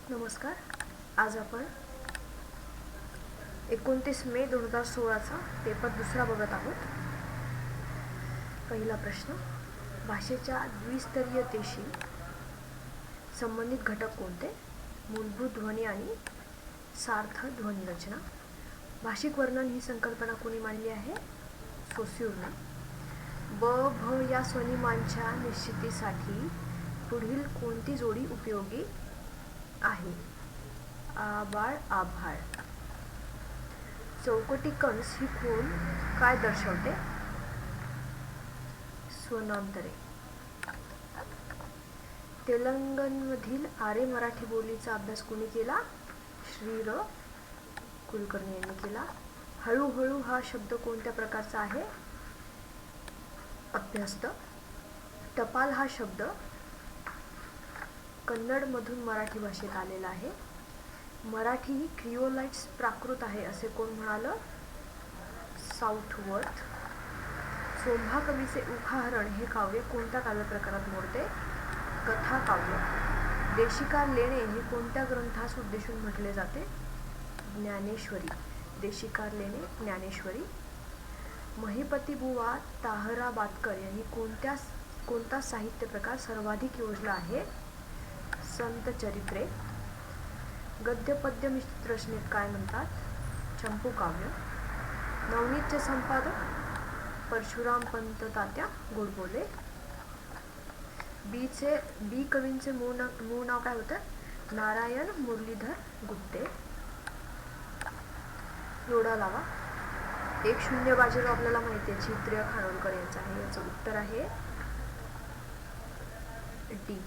नमस्कार. आज आपण 29 मे 2016चा पेपर दुसरा बघत आहोत. पहिला प्रश्न, भाषेच्या द्विस्तरीयतेशी संबंधित घटक कोणते? मूलभूत ध्वनी आणि सार्थ ध्वनी रचना. भाषिक वर्णन ही संकल्पना कोणी मांडली आहे? सोस्यूरने. ब भ या स्वनिमांच्या निश्चितीसाठी पुढील कोणती जोडी उपयोगी आहे? आबाळ, आभाळ. चौकटी कंस ही खूण काय दर्शवते? स्वनांतरे. तेलंगणमधील आर्य मराठी बोलीचा अभ्यास कोणी केला? श्री र. कुलकर्णी यांनी केला. हळूहळू हा शब्द कोणत्या प्रकारचा आहे? अभ्यस्त. टपाल हा शब्द कन्नडमधून मराठी भाषेत आलेला आहे. मराठी ही क्रिओलाइट्स प्राकृत आहे असे कोण म्हणालं? साऊथवर्थ. सोंभा कवीचे उखाहरण हे काव्य कोणत्या काव्यप्रकारात मोडते? कथा काव्य. देशिकार लेणे हे कोणत्या ग्रंथास उद्देशून म्हटले जाते? ज्ञानेश्वरी. देशिकार लेणे, ज्ञानेश्वरी. महिपती बुवा ताहराबादकर यांनी कोणता साहित्य प्रकार सर्वाधिक योजला आहे? संत चरित्रे. गद्य पद्य मिश्रित रचनेत काय म्हणतात? चंपू काव्य. नवनीतचे संपादक परशुराम पंत तात्या गोडबोले. बी कवींचे मूळ नाव काय होतं? नारायण मुरलीधर गुप्ते. जोडा लावा. 1-0 बाजीराव आपल्याला माहिती आहे चित्र्य खानोलकर यांचा आहे. याचं उत्तर आहे डी.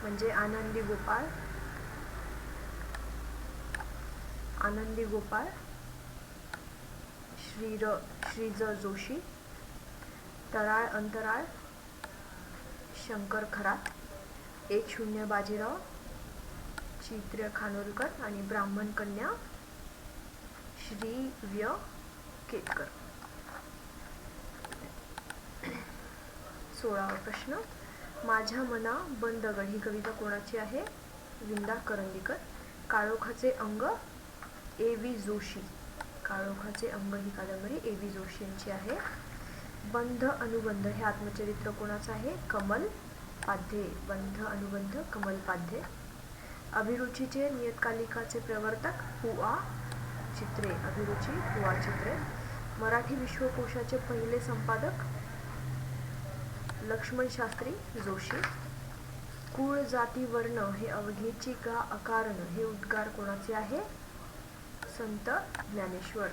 म्हणजे आनंदी गोपाळ, श्रीज जोशी, तराळ अंतराळ, शंकर खरात. 1-0 बाजीराव, चित्र्य खानोलकर आणि ब्राह्मण कन्या श्री व्य केतकर. 16वा प्रश्न, माझ्या मना बंदगड ही कविता कोणाची आहे? विंदा करंदीकर. काळोखाचे अंग ए व्ही जोशी. काळोखाचे अंग ही कादंबरी ए व्ही जोशी यांची आहे. बंध अनुबंध हे आत्मचरित्र कोणाचं आहे? कमल पाध्ये. बंध अनुबंध कमल पाध्ये. अभिरुचीचे नियतकालिकाचे प्रवर्तक पु.आ. चित्रे. अभिरुची पु.आ. चित्रे. मराठी विश्वकोशाचे पहिले संपादक लक्ष्मण शास्त्री जोशी. कुळ जाती वर्ण हे अवघेची गा अकारण हे उद्गार कोणाचे आहे? संत ज्ञानेश्वर.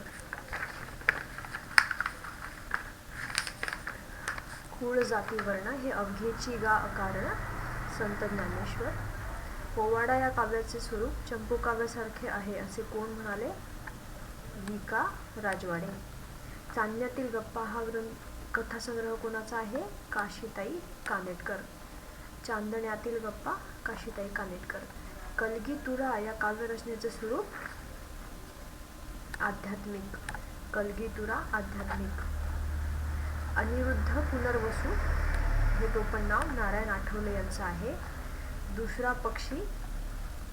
कुळ जाती वर्ण हे अवघेची गा अकारण संत ज्ञानेश्वर. पोवाडा या काव्याचे स्वरूप चंपू काव्यासारखे आहे असे कोण म्हणाले? वि.का. राजवाडे. चांदण्यातील गप्पा हा कथासंग्रह कोणाचा आहे? काशीताई कानेटकर. चांदण्यातील गप्पा काशीताई कानेटकर. कलगी तुरा या काव्यरचनेचे स्वरूप आध्यात्मिक. कलगी तुरा आध्यात्मिक. अनिरुद्ध पुनर्वसू हे टोपण नाव नारायण आठवले यांचं आहे. दुसरा पक्षी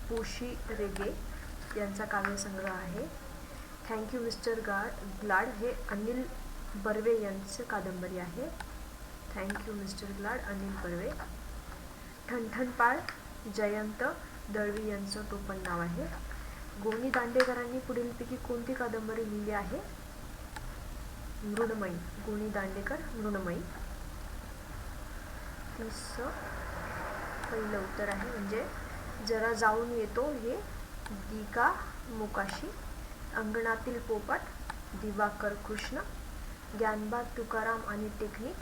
पुशी रेगे यांचा काव्यसंग्रह आहे. थँक्यू मिस्टर ग्लाड हे अनिल बर्वे यांचे कादंबरी आहे. Thank you mister Glad, Anil Barve. Thanthanpal Jayant Dalvi यांचं टोपण नाव आहे. गोनी दांडेकरांनी पुढीलपैकी कोणती कादंबरी लिहिली आहे? मृण्मयी. गोनी दांडेकर मृण्मयी. पहिलं उत्तर आहे. म्हणजे जरा जाऊन येतो हे दी.का. मोकाशी. अंगणातील पोपट दिवाकर कृष्ण. ज्ञानबा तुकाराम आणि टेक्निक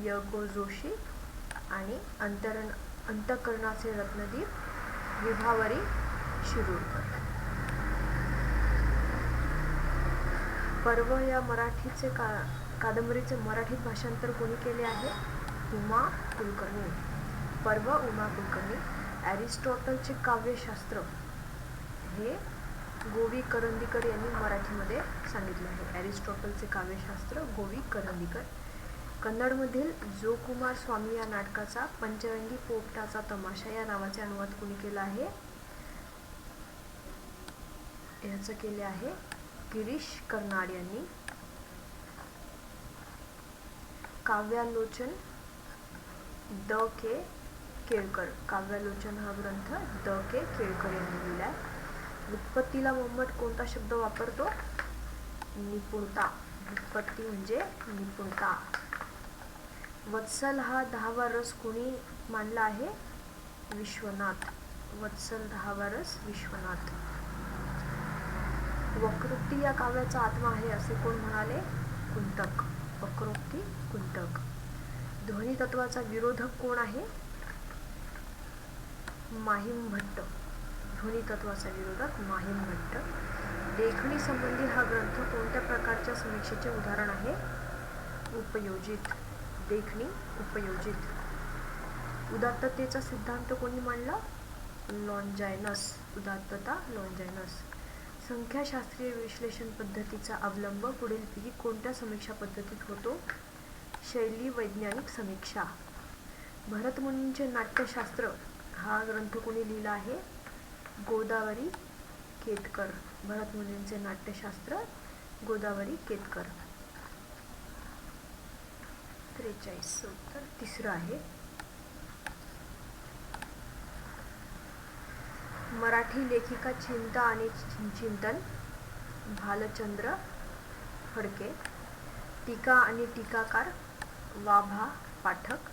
य.गो. जोशी. आणि अंतःकरणाचे रत्नदीप विभावरी शिरूरकर. पर्व या मराठीचे कादंबरीचे मराठीत भाषांतर कोणी केले आहे? उमा कुलकर्णी. पर्व उमा कुलकर्णी. ॲरिस्टॉटलचे काव्यशास्त्र हे गोवी करंदीकर यांनी मराठीमध्ये सांगितले आहे. ॲरिस्टॉटलचे काव्यशास्त्र गोवी करंदीकर. कन्नडमधील जो कुमार स्वामी या नाटकाचा पंचरंगी पोपटाचा तमाशा या नावाचे अनुवाद कोणी केला आहे? याचं केले आहे गिरीश कर्नाड यांनी. काव्यालोचन द के केळकर. काव्यालोचन हा ग्रंथ द के केळकर यांनी लिहिला आहे. व्युत्पत्तीला मोहम्मद कोणता शब्द वापरतो? निपुणता. व्युत्पत्ती म्हणजे निपुणता. वत्सल हा 10वा रस कोणी मांडला आहे? विश्वनाथ. वत्सल 10वा रस विश्वनाथ. वक्रोक्ती या काव्याचा आत्मा आहे असे कोण म्हणाले? कुंतक. वक्रोक्ती कुंतक. ध्वनी तत्वाचा विरोधक कोण आहे? माहिम भट्ट. ध्वनी तत्वाचा विरोधक माहिम भट्ट. देखणी संबंधी हा ग्रंथ कोणत्या प्रकारच्या समीक्षेचे उदाहरण आहे? उपयोजित. देखणी उपयोजित. उदात्ततेचा सिद्धांत कोणी मांडला? लॉन्जायनस. उदात्तता लॉन्जायनस. संख्याशास्त्रीय विश्लेषण पद्धतीचा अवलंब पुढीलपैकी कोणत्या समीक्षा पद्धतीत होतो? शैली वैज्ञानिक समीक्षा. भरतमुनींचे नाट्यशास्त्र हा ग्रंथ कोणी लिहिला आहे? गोदावरी केतकर. भरतमुनींचे नाट्यशास्त्र गोदावरी केतकर. 43 उत्तर तिसरं आहे. मराठी लेखिका चिंता आणि चिंतन भालचंद्र फडके. टीका आणि टीकाकार वाभा पाठक.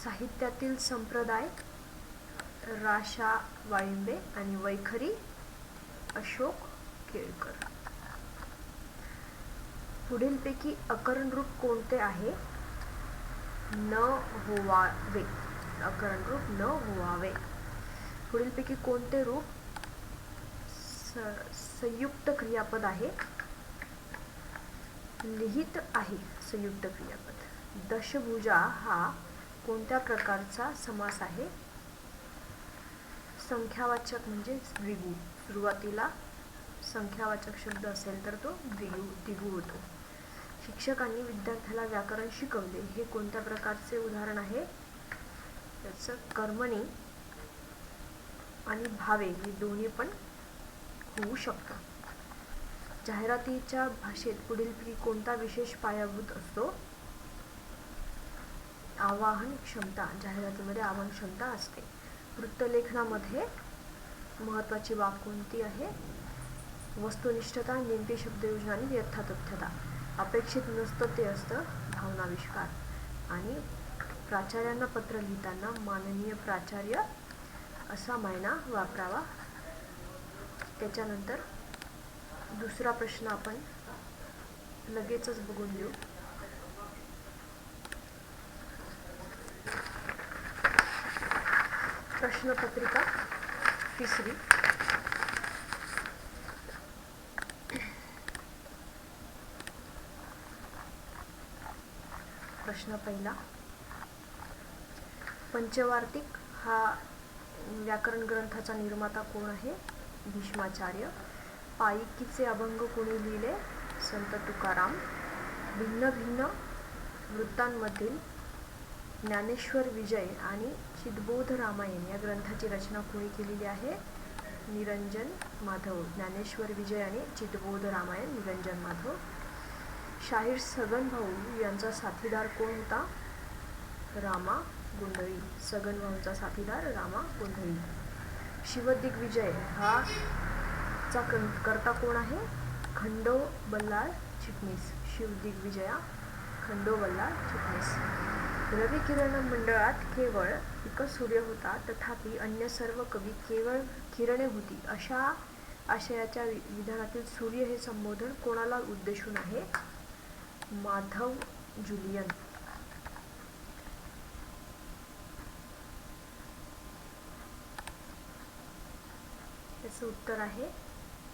साहित्यातील संप्रदाय राशा वाळिंबे आणि वैखरी अशोक केळकर. पुढीलपैकी अकरण रूप कोणते आहे? न होवावे. अकरण रूप न होवावे. पुढीलपैकी कोणते रूप संयुक्त क्रियापद आहे? लिहित आहे संयुक्त क्रियापद. दशभुजा हा कोणत्या प्रकारचा समास आहे? संख्यावाचक म्हणजे द्विगु. सुरुवातीला संख्यावाचक शब्द असेल तर तो द्विगु होतो. शिक्षकांनी विद्यार्थ्याला व्याकरण शिकवले हे कोणत्या प्रकारचे उदाहरण आहे? त्याचं कर्मणी आणि भावे हे दोन्ही पण होऊ शकतं. जाहिरातीच्या भाषेत पुढीलपैकी कोणता विशेष पायाभूत असतो? आवाहन क्षमता. जाहिरातीमध्ये आवाहन क्षमता असते. वृत्तलेखनामध्ये महत्त्वाची बाब कोणती आहे? वस्तुनिष्ठता, नेमकी शब्दयोजना आणि यथातथ्यता. अपेक्षित नसतं ते असतं भावनाविष्कार. आणि प्राचार्यांना पत्र लिहिताना माननीय प्राचार्य असा मायना वापरावा. त्याच्यानंतर दुसरा प्रश्न आपण लगेचच बघून घेऊ. प्रश्नपत्रिका तिसरी. प्रश्न पहिला. पंचवार्तिक हा व्याकरण ग्रंथाचा निर्माता कोण आहे? भीष्माचार्य. पाईकीचे अभंग कोणी लिहिले? संत तुकाराम. भिन्न भिन्न वृत्तांमधील ज्ञानेश्वर विजय आणि चितबोध रामायण या ग्रंथाची रचना कोणी केलेली आहे? निरंजन माधव. ज्ञानेश्वर विजय आणि चितबोध रामायण निरंजन माधव. शाहीर सगन भाऊ यांचा साथीदार कोण होता? रामा गोंधळी. सगन भाऊंचा साथीदार रामा गोंधळी. शिवदिग्विजय हा चा कर्ता कोण आहे? खंडो बल्लाळ चिटणीस. शिवदिग्विजया खंडो बल्लाळ चिटणीस. रविकिरण मंडळात केवळ एकच सूर्य होता, तथापि अन्य सर्व कवी केवळ किरणे होती अशा आशयाच्या विधानातील सूर्य हे संबोधन कोणाला उद्देशून आहे? माधव जुलियन. याचं उत्तर आहे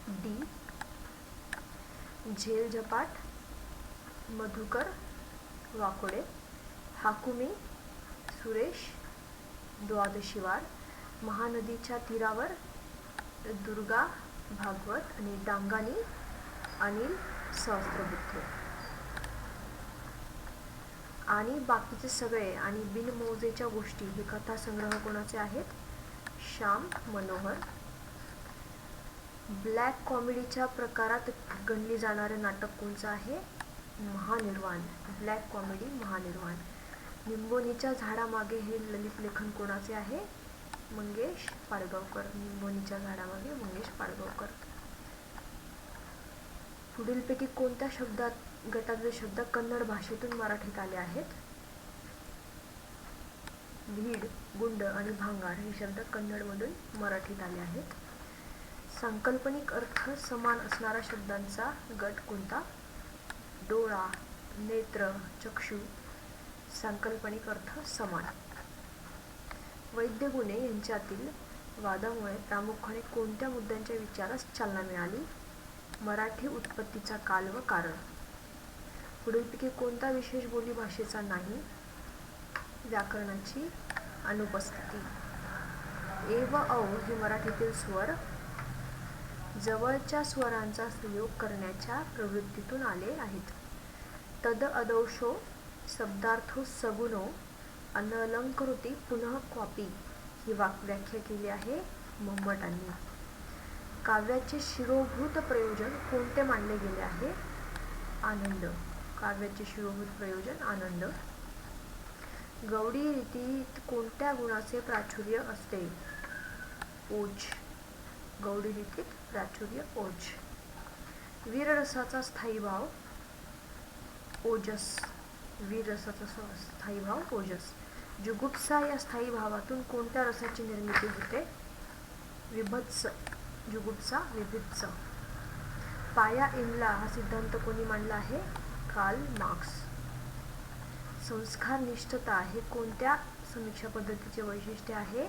डी. झेल झपाट मधुकर वाकोडे. हाकुमी सुरेश द्वादशीवार. महानदीच्या तीरावर दुर्गा भागवत आणि डांगानी अनिल सहस्त्रबुद्धे. आणि बाकीचे सगळे आणि बिनमौजेच्या गोष्टी हे कथासंग्रह कोणाचे आहेत? श्याम मनोहर. ब्लॅक कॉमेडीच्या प्रकारात गणले जाणारे नाटक कोणचं आहे? महानिर्वाण. Black comedy महानिर्वाण. निंबोनीच्या झाडामागे हे ललित लेखन कोणाचे आहे? मंगेश पाडगावकर. निंबोनीच्या झाडामागे मंगेश पाडगावकर. पुढीलपैकी कोणत्या गटाचे शब्द कन्नड भाषेतून मराठीत आले आहेत? भीड, गुंड आणि भांगार हे शब्द कन्नडमधून मराठीत आले आहेत. सांकल्पनिक अर्थ समान असणाऱ्या शब्दांचा गट कोणता? डोळा, नेत्र, चक्षु. सांकल्पनिक अर्थ समान. वैद्य गुणे यांच्यातील वादामुळे प्रामुख्याने कोणत्या मुद्द्यांच्या विचारास चालना मिळाली? मराठी उत्पत्तीचा काल व कारण. पुढीलपैकी कोणता विशेष बोली भाषेचा नाही? व्याकरणाची अनुपस्थिती. ए व औ हे मराठीतील स्वर जवळच्या स्वरांचा संयोग करण्याच्या प्रवृत्तीतून आले आहेत. तद अदौषो शब्दार्थो सगुणो अनलंकृती पुनः क्वापी ही व्याख्या केली आहे मम्मटांनी. काव्याचे शिरोभूत प्रयोजन कोणते मानले गेले आहे? आनंद. काव्याचे शिरोभूत प्रयोजन आनंद. गौडी रीतीत कोणत्या गुणाचे प्राचुर्य असते? ओज. गौडी रीतीत प्राचुर्य ओज. वीररसाचा स्थायी भाव ओजस. वीररसाचा स्थायी भाव ओजस. जुगुप्सा या स्थायी भावातून कोणत्या रसाची निर्मिती होते? विभत्स. जुगुप्सा विभत्स. पाया इमला हा सिद्धांत कोणी मांडला आहे? Karl Marx. संस्कार निष्ठता हे कोणत्या समीक्षा पद्धतीचे वैशिष्ट्य आहे?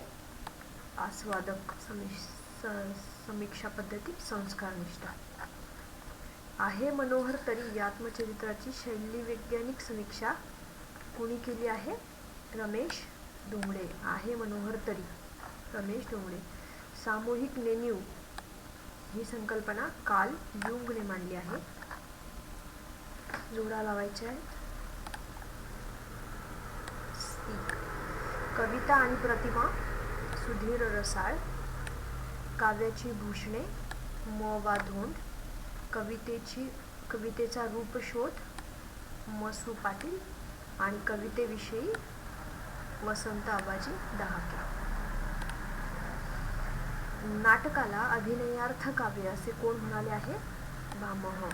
आस्वादक समीक्षा पद्धती संस्कार निष्ठा. आहे मनोहर तरी या आत्मचरित्राची शैलीवैज्ञानिक समीक्षा कोणी केली आहे? रमेश डोंगडे. आहे मनोहर तरी रमेश डोंगडे. सामूहिक नेणीव ही संकल्पना कार्ल युंगने मांडली आहे. जोडा लावायचे आहेत. कविता आणि प्रतिमा सुधीर रसाळ. काव्याची भूषणे म वा धोंड. कवितेचा रूपशोध मसू पाटील आणि कवितेविषयी वसंत आबाजी डहाके. नाटकाला अभिनयार्थ काव्य असे कोण म्हणाले आहे? भामह.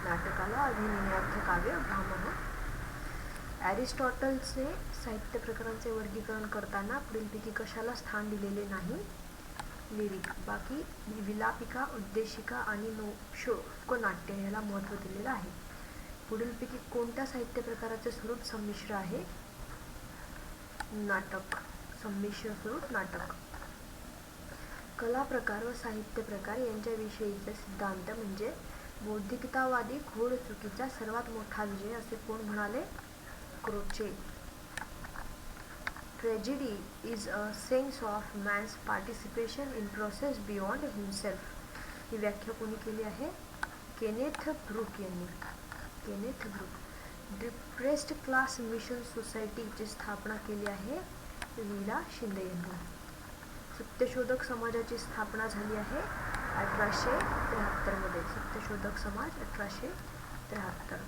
नाटकाला अभिनयार्थ काव्य भामह. ॲरिस्टॉटलचे साहित्य प्रकारांचे वर्गीकरण करताना पुढीलपैकी कशाला स्थान दिलेले नाही? लिरिक. बाकी विलापिका, उद्देशिका आणि शोकनाट्य याला महत्त्व दिलेलं आहे. पुढीलपैकी कोणत्या साहित्य प्रकाराचे स्वरूप संमिश्र आहे? नाटक. संमिश्र स्वरूप नाटक. कला प्रकार व साहित्य प्रकार यांच्याविषयीचे सिद्धांत म्हणजे बौद्धिकतावादी घोड चुकीचा सर्वात मोठा विजय असे कोण म्हणाले? Croce. Tragedy is a sense of man's participation in process beyond himself ही व्याख्या कोणी केली आहे? केनेथ ब्रूक यांनी. Kenneth Brook. Depressed class mission सोसायटीची स्थापना केली आहे लीला शिंदे यांनी. सत्यशोधक समाजाची स्थापना झाली आहे 1873 मध्ये. सत्यशोधक समाज 1873.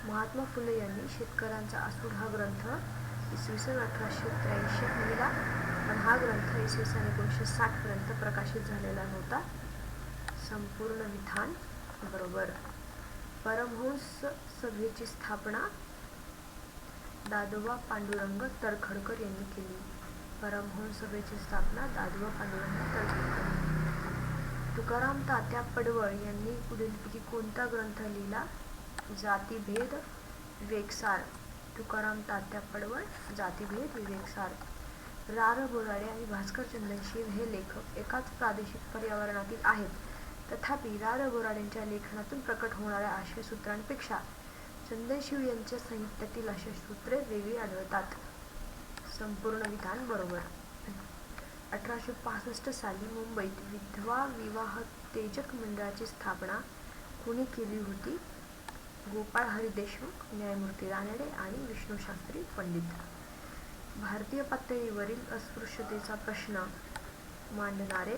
महात्मा फुले यांनी शेतकऱ्यांचा आसूड हा ग्रंथ इसवी सन 1883 लिहिला, पण हा ग्रंथ इसवी सन 1960 पर्यंत प्रकाशित झालेला नव्हता. संपूर्ण विधान बरोबर. परमहंस सभेची स्थापना दादोबा पांडुरंग तळखरकर यांनी केली. परमहंस सभेची स्थापना दादोबा पांडुरंग तळखरकर. तुकाराम तात्या पडवळ यांनी पुढीलपैकी कोणता ग्रंथ लिहिला? जातिभेद विवेकसार. तुकाराम तात्या पडवळ जातिभेद विवेकसार. रा. बोराडे आणि भास्कर चंदनशिव हे लेखक एकाच प्रादेशिक पर्यावरणातील आहेत, तथापि रा. बोराडेंच्या लेखनातून प्रकट होणाऱ्या आशयसूत्रांपेक्षा चंदनशिव यांच्या साहित्यातील आशयसूत्रे वेगळी आढळतात. संपूर्ण विधान बरोबर. 1865 साली मुंबईत विधवा विवाहोत्तेजक मंडळाची स्थापना कोणी केली होती? गोपाळ हरी देशमुख, न्यायमूर्ती रानडे आणि विष्णू शास्त्री पंडित. भारतीय पातळीवरील अस्पृश्यतेचा प्रश्न मांडणारे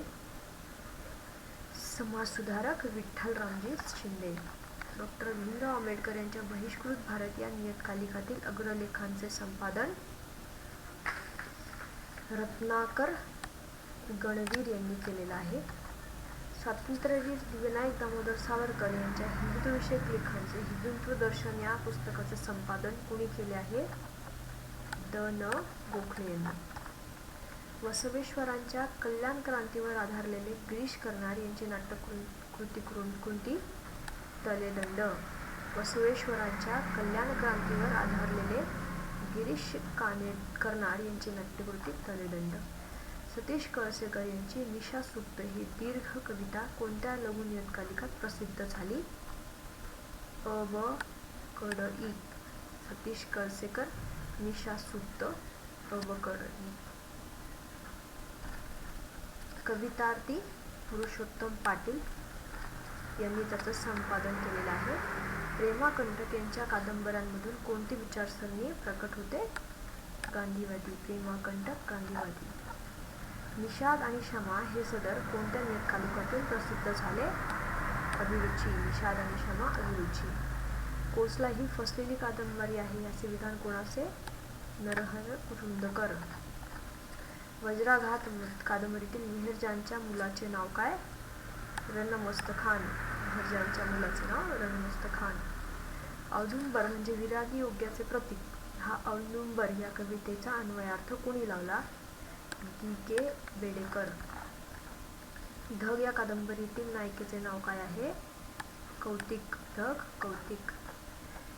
समाजसुधारक विठ्ठलरामजी शिंदे. डॉक्टर भीमराव आंबेडकर यांच्या बहिष्कृत भारत या नियतकालिकातील अग्रलेखांचे संपादन रत्नाकर गणवीर यांनी केलेलं आहे. स्वातंत्र्यवीर विनायक दामोदर सावरकर यांच्या हिंदुत्वविषयक लेखांचे हिंदुत्व दर्शन या पुस्तकाचे संपादन कोणी केले आहे? द न गोखले यांनी. बसवेश्वरांच्या कल्याण क्रांतीवर आधारलेले गिरीश कर्नाड यांची नाट्यकृती कोणती? तलेदंड. बसवेश्वरांच्या कल्याण क्रांतीवर आधारलेले गिरीश कर्नाड यांची नाट्यकृती तलेदंड. सतीश कळसेकर यांची निशासूक्त ही दीर्घ कविता कोणत्या लघु नियतकालिकात प्रसिद्ध झाली? अ ब कड इ. सतीश कळसेकर, निशासूक्त, अ ब कड इ. कवितार्थी पुरुषोत्तम पाटील यांनी त्याचं संपादन केलेलं आहे. प्रेमाकंटक यांच्या कादंबऱ्यांमधून कोणती विचारसरणी प्रकट होते? गांधीवादी. प्रेमाकंटक गांधीवादी. निषाद आणि क्षमा हे सदर कोणत्या नियतकालिकातून प्रसिद्ध झाले? अभिरुची. निषाद आणि क्षमा, अभिरुची. कोसला ही फसलेली कादंबरी आहे असे विधान कोणाचे? नरहर रुंदकर. वज्राघात कादंबरीतील मिहिरजानच्या मुलाचे नाव काय? रणमस्तखान. मिहिरजानच्या मुलाचे नाव रणमस्तखान. औदुंबर म्हणजे विरागी योग्याचे प्रतीक. हा औदुंबर या कवितेचा अन्वयार्थ कोणी लावला? दी के बेडेकर. धग या कादंबरीतील नायिकेचे नाव काय आहे? कौतिक. धग कौतिक.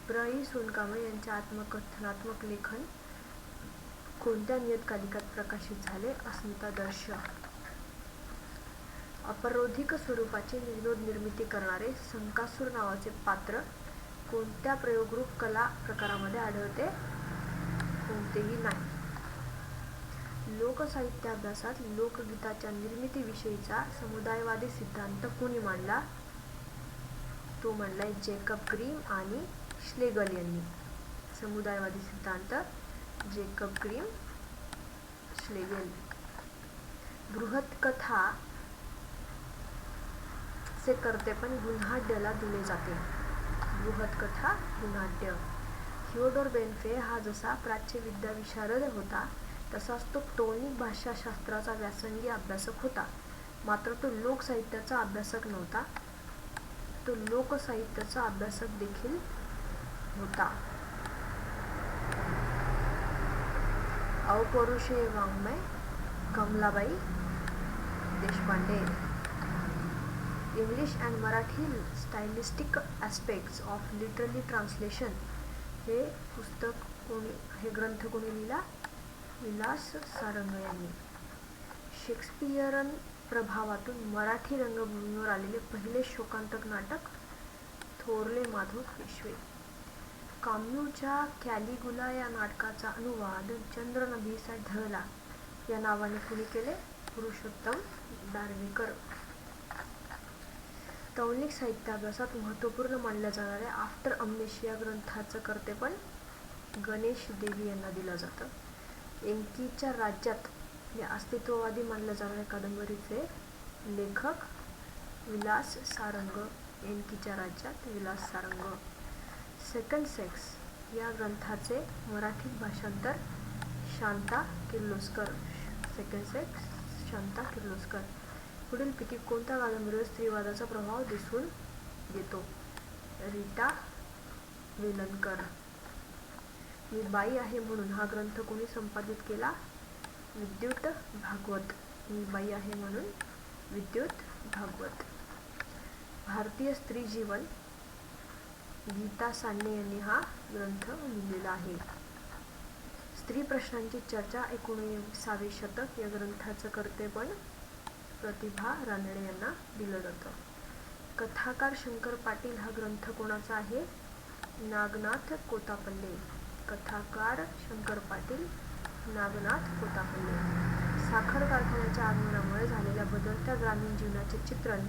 प्र. इ. सोनकांबळे यांचे आत्मकथनात्मक लेखन कोणत्या नियतकालिकात प्रकाशित झाले? अस्मितादर्श. अपरोधिक स्वरूपाची विनोद निर्मिती करणारे संकासूर नावाचे पात्र कोणत्या प्रयोगरूप कला प्रकारामध्ये आढळते? कोणतेही नाही. लोकसाहित्याभ्यासात लोकगीताच्या निर्मितीविषयीचा समुदायवादी सिद्धांत कोणी मांडला? तो मांडलाय जेकब ग्रीम आणि श्लेगल यांनी. समुदायवादी सिद्धांत जेकब ग्रीम, श्लेगल. बृहत्कथा चे कर्तेपण गुन्हाढ्याला दिले जाते. बृहत्कथा गुन्हाढ्य. थिओडोर बेनफे हा जसा प्राच्यविद्या विशारद होता तसाच तो टोनिक भाषाशास्त्राचा व्यासंगी अभ्यासक होता. मात्र तो लोकसाहित्याचा अभ्यासक नव्हता. तो लोकसाहित्याचा अभ्यासक देखील होता. अपौरुषेय वाङ्मय Kamalabai Deshpande. English and Marathi stylistic aspects of literary translation हे ग्रंथ कोणी लिहिला? विलास सारंग यांनी. शेक्सपियरन प्रभावातून मराठी रंगभूमीवर आलेले पहिले शोकांतक नाटक थोरले माधव पेशवे. काम्यूच्या कॅलिगुला या नाटकाचा अनुवाद चंद्र नभीसा ढळला या नावाने कुणी केले? पुरुषोत्तम दारव्हेकर. तौलनिक साहित्याभ्यासात महत्त्वपूर्ण मानल्या जाणाऱ्या आफ्टर अम्नेशिया ग्रंथाचं कर्तेपण गणेश देवी यांना दिलं जातं. एंकीच्या राज्यात या अस्तित्ववादी मानल्या जाणाऱ्या कादंबरीचे लेखक विलास सारंग. एंकीच्या राज्यात विलास सारंग. सेकंड सेक्स या ग्रंथाचे मराठीत भाषांतर शांता किर्लोस्कर. Second sex, Shanta Kirloskar. पुढीलपैकी कोणत्या कादंबरीवर स्त्रीवादाचा प्रभाव दिसून येतो? रीटा वेलणकर. मी बाई आहे म्हणून हा ग्रंथ कोणी संपादित केला? विद्युत भागवत. मी बाई आहे म्हणून विद्युत भागवत. भारतीय स्त्री जीवन गीता साने यांनी हा ग्रंथ लिहिलेला आहे. स्त्री प्रश्नांची चर्चा 19वे शतक या ग्रंथाचं कर्तेपण प्रतिभा रानडे यांना दिलं जातं. कथाकार शंकर पाटील हा ग्रंथ कोणाचा आहे? नागनाथ कोतापल्ले. कथाकार शंकर पाटील, नागनाथ कोतापल्ले. साखर कारखान्याच्या आगमनामुळे झालेल्या बदलत्या ग्रामीण जीवनाचे चित्रण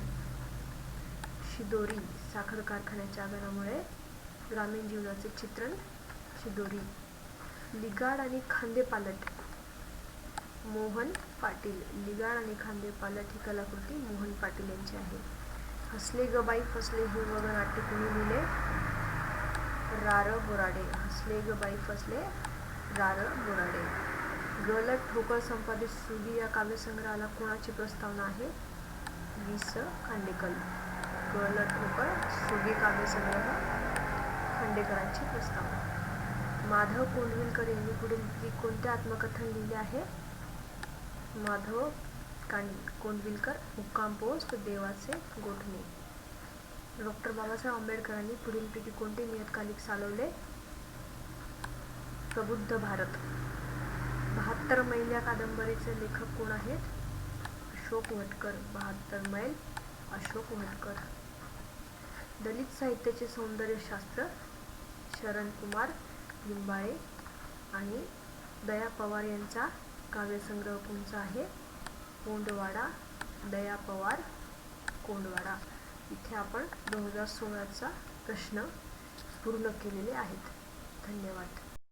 शिदोरी. साखर कारखान्याच्या आगमनामुळे ग्रामीण जीवनाचे चित्रण शिदोरी. लिगाड आणि खांदेपालट मोहन पाटील. लिगाड आणि खांदेपालट ही कलाकृती मोहन पाटील यांची आहे. हसले ग बाई फसले हे वगनाट्य कोणी लिहिले? रा र बोराडे. हसले ग बाई फसले रा र बोराडे. गलत ठोकळ संपादित सुगी या काव्यसंग्रहाला कोणाची प्रस्तावना आहे? वि स खांडेकर. गलत ठोकळ सुगी काव्यसंग्रह खांडेकरांची प्रस्तावना. माधव कोंडविलकर यांनी पुढील कोणते आत्मकथन लिहिले आहे? माधव कोंडविलकर मुक्काम पोस्ट देवाचे गोठणे. डॉक्टर बाबासाहेब आंबेडकरांनी पुढीलपैकी कोणते नियतकालिक चालवले? प्रबुद्ध भारत. 72 मैल या कादंबरीचे लेखक कोण आहेत? अशोक वटकर. 72 मैल अशोक वटकर. दलित साहित्याचे सौंदर्यशास्त्र शरणकुमार लिंबाळे आणि दया पवार यांचा काव्यसंग्रह कोणचा आहे? कोंडवाडा. दया पवार कोंडवाडा. इथे आपण 2016चा प्रश्न पूर्ण केलेले आहेत. धन्यवाद.